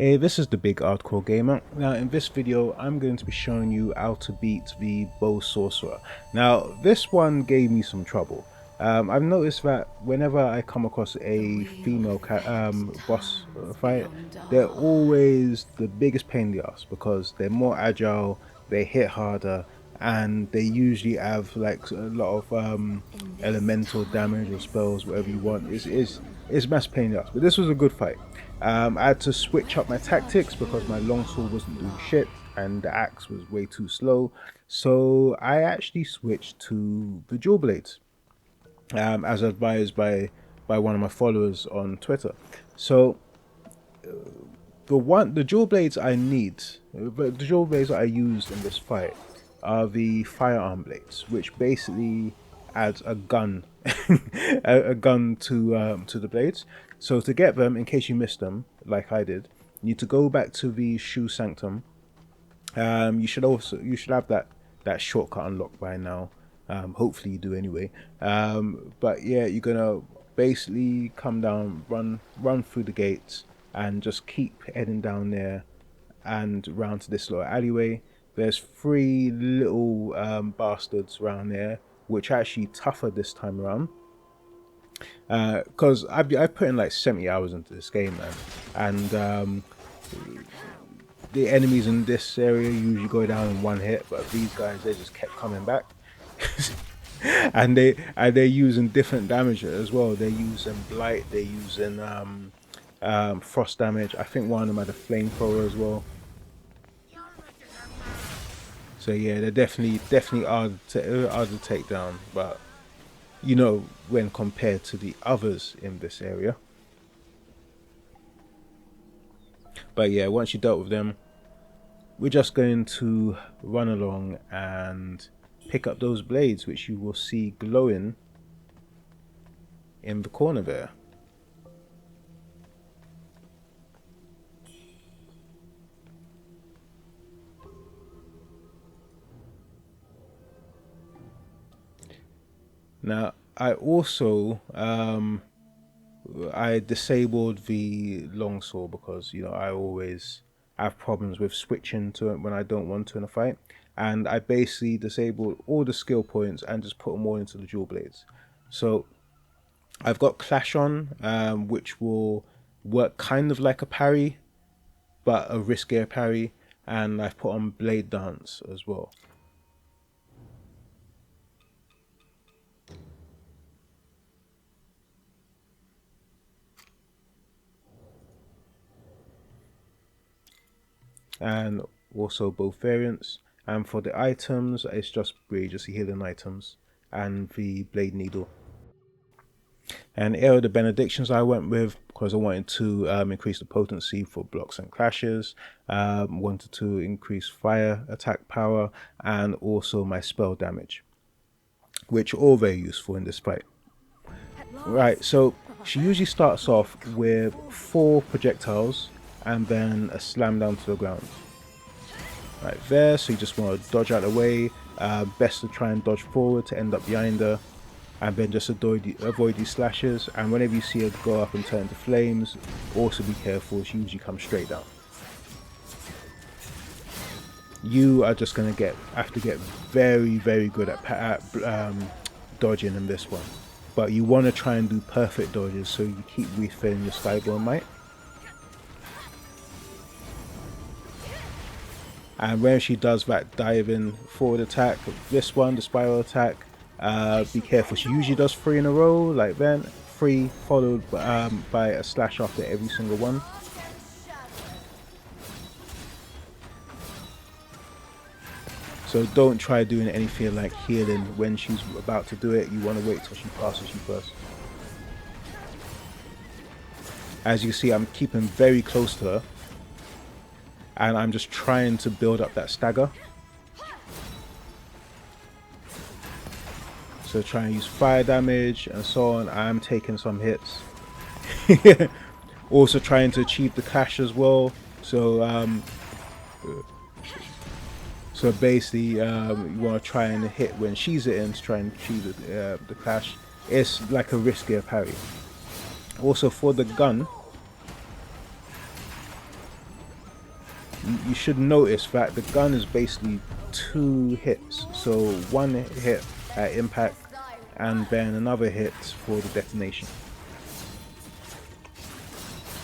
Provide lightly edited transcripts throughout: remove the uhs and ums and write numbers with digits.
Hey, this is the Big Hardcore Gamer. Now in this video I'm going to be showing you how to beat the Bow Sorcerer. Now this one gave me some trouble. I've noticed that whenever I come across a female boss fight, they're always the biggest pain in the ass because they're more agile, they hit harder, and they usually have like a lot of elemental damage or spells, whatever you want. It's mass pain in the ass. But this was a good fight. I had to switch up my tactics because my longsword wasn't doing shit and the axe was way too slow. So I actually switched to the dual blades, as advised by one of my followers on Twitter. So the dual blades I need, the dual blades that I used in this fight are the Firearm Blades, which basically adds a gun, a gun to the blades. So to get them, in case you missed them, like I did, you need to go back to the Shoe Sanctum. You should have that shortcut unlocked by now. Hopefully you do anyway. But yeah, you're gonna basically come down, run through the gates, and just keep heading down there and round to this little alleyway. There's three little bastards around there, which are actually tougher this time around. Because I've put in like 70 hours into this game, man, and the enemies in this area usually go down in one hit, but these guys, they just kept coming back. and they're using different damage as well. They're using blight, they're using frost damage. I think one of them had a flamethrower as well. So yeah, they're definitely hard to take down, but you know, when compared to the others in this area. But yeah, once you dealt with them, we're just going to run along and pick up those blades, which you will see glowing in the corner there. Now, I also I disabled the longsword because, you know, I always have problems with switching to it when I don't want to in a fight, and I basically disabled all the skill points and just put them all into the dual blades. So I've got Clash on, which will work kind of like a parry, but a riskier parry, and I've put on Blade Dance as well. And also both variants. And for the items, it's just really just the healing items and the blade needle. And here are the benedictions I went with because I wanted to increase the potency for blocks and clashes, wanted to increase fire attack power, and also my spell damage, which are all very useful in this fight. Right, so she usually starts off with 4 projectiles and then a slam down to the ground. Right there, so you just want to dodge out of the way. Best to try and dodge forward to end up behind her, and then just avoid these slashes. And whenever you see her go up and turn into flames, also be careful, she usually comes straight down. You are just going to have to get very good at dodging in this one, but you want to try and do perfect dodges so you keep refilling your Skyborn Might. And when she does that diving forward attack, this one, the spiral attack, be careful. She usually does 3 in a row, like then 3 followed by a slash after every single one. So don't try doing anything like healing when she's about to do it. You want to wait till she passes you first. As you see, I'm keeping very close to her, and I'm just trying to build up that stagger. So try and use fire damage and so on. I'm taking some hits. Also trying to achieve the clash as well. So basically you want to try and hit when she's hitting to try and achieve the clash. It's like a riskier parry. Also for the gun, you should notice that the gun is basically 2 hits. So 1 hit at impact and then another hit for the detonation.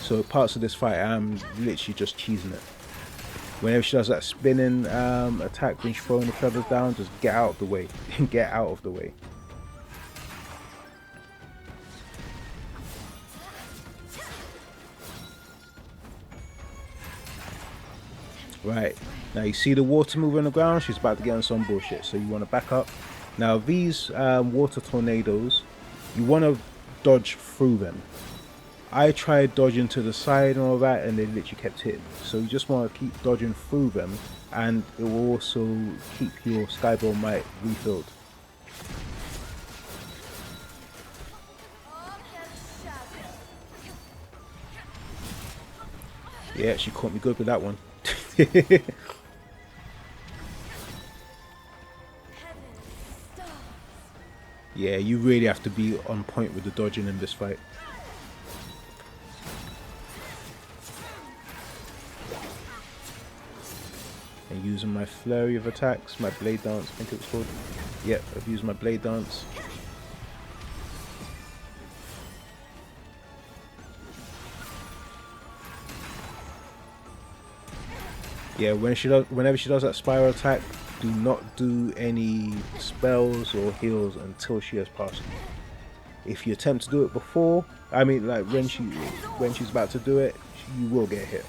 So parts of this fight I'm literally just cheesing it. Whenever she does that spinning attack when she's throwing the feathers down, just get out of the way. Get out of the way. Right, now you see the water moving on the ground, she's about to get on some bullshit, so you want to back up. Now these water tornadoes, you want to dodge through them. I tried dodging to the side and all that and they literally kept hitting me. So you just want to keep dodging through them and it will also keep your Skyball Might refilled. Yeah, she caught me good with that one. Yeah, you really have to be on point with the dodging in this fight. And using my flurry of attacks, my blade dance, I think it was called. Yep, I've used my blade dance. Yeah, whenever she does that spiral attack, do not do any spells or heals until she has passed you. If you attempt to do it before, I mean like when she's about to do it, you will get hit.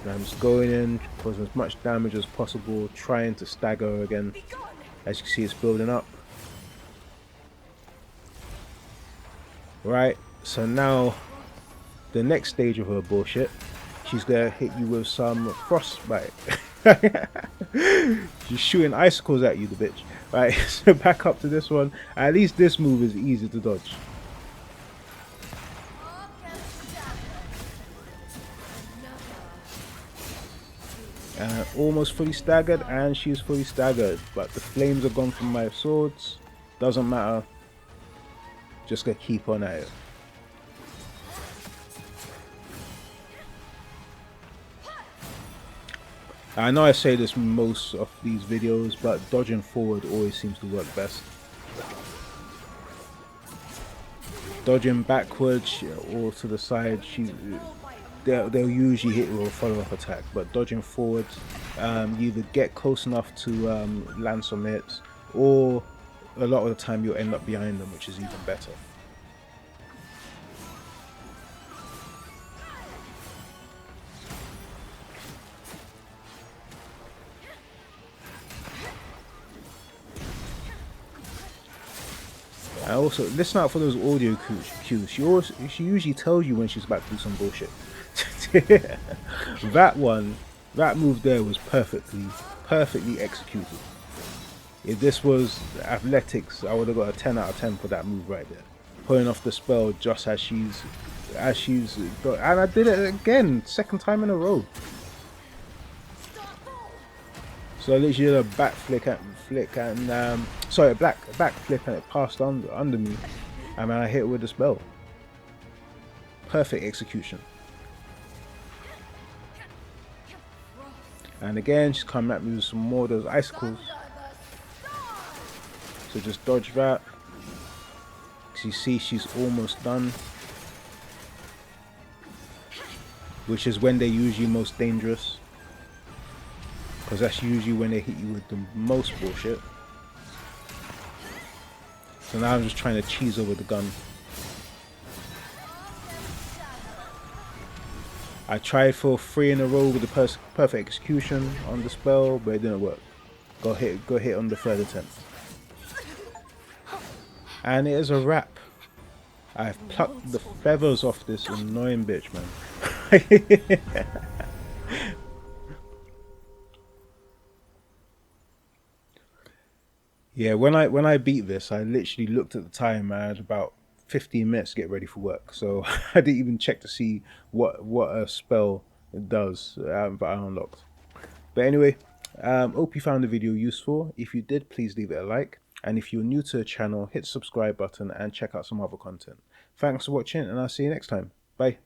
And I'm just going in, causing as much damage as possible, trying to stagger her again. As you can see, it's building up. Right, so now the next stage of her bullshit, she's gonna hit you with some frostbite. She's shooting icicles at you, the bitch. Right, so back up to this one. At least this move is easy to dodge. Almost fully staggered, and she's fully staggered, but the flames are gone from my swords. Doesn't matter. Just gonna keep on at it. I know I say this most of these videos, but dodging forward always seems to work best. Dodging backwards or to the side, they'll usually hit you with a follow-up attack, but dodging forward, you either get close enough to land some hits, or a lot of the time you'll end up behind them, which is even better. I also listen out for those audio cues. She usually tells you when she's about to do some bullshit. That move there was perfectly executed. If this was athletics, I would have got a 10 out of 10 for that move right there. Pulling off the spell just as she's got, and I did it again, second time in a row. So I literally did a back flick and sorry, a back flip, and it passed under me, and then I hit it with the spell. Perfect execution. And again, she's coming at me with some more of those icicles. So just dodge that. As you see, she's almost done. Which is when they're usually most dangerous. Because that's usually when they hit you with the most bullshit. So now I'm just trying to cheese over the gun. I tried for 3 in a row with the perfect execution on the spell, but it didn't work. Got hit on the 3rd attempt. And it is a wrap. I've plucked the feathers off this annoying bitch, man. Yeah, when I beat this, I literally looked at the time and I had about 15 minutes to get ready for work. So I didn't even check to see what a spell it does that I unlocked. But anyway, hope you found the video useful. If you did, please leave it a like. And if you're new to the channel, hit the subscribe button and check out some other content. Thanks for watching, and I'll see you next time. Bye.